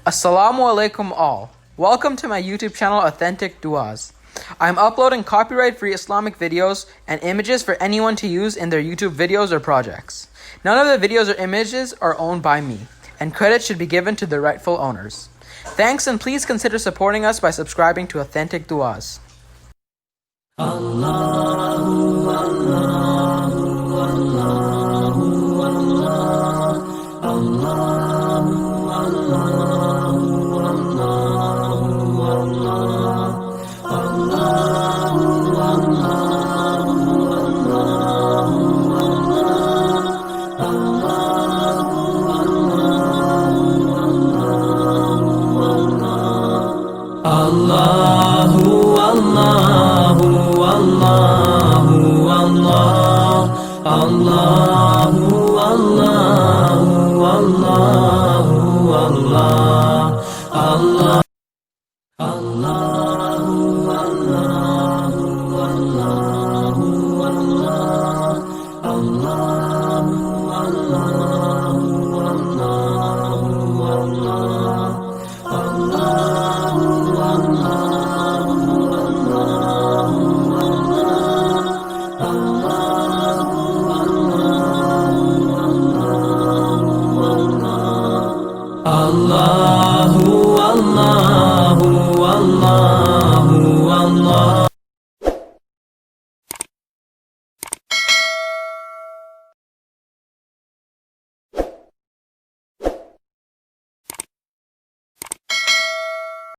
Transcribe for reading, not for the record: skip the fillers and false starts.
Assalamu alaikum all. Welcome to my YouTube channel Authentic Duas. I'm uploading copyright-free Islamic videos and images for anyone to use in their YouTube videos or projects. None of the videos or images are owned by me, and credit should be given to the rightful owners. Thanks, and please consider supporting us by subscribing to Authentic Duas. Allahu, Allahu, Allahu, Allahu, Allahu, Allah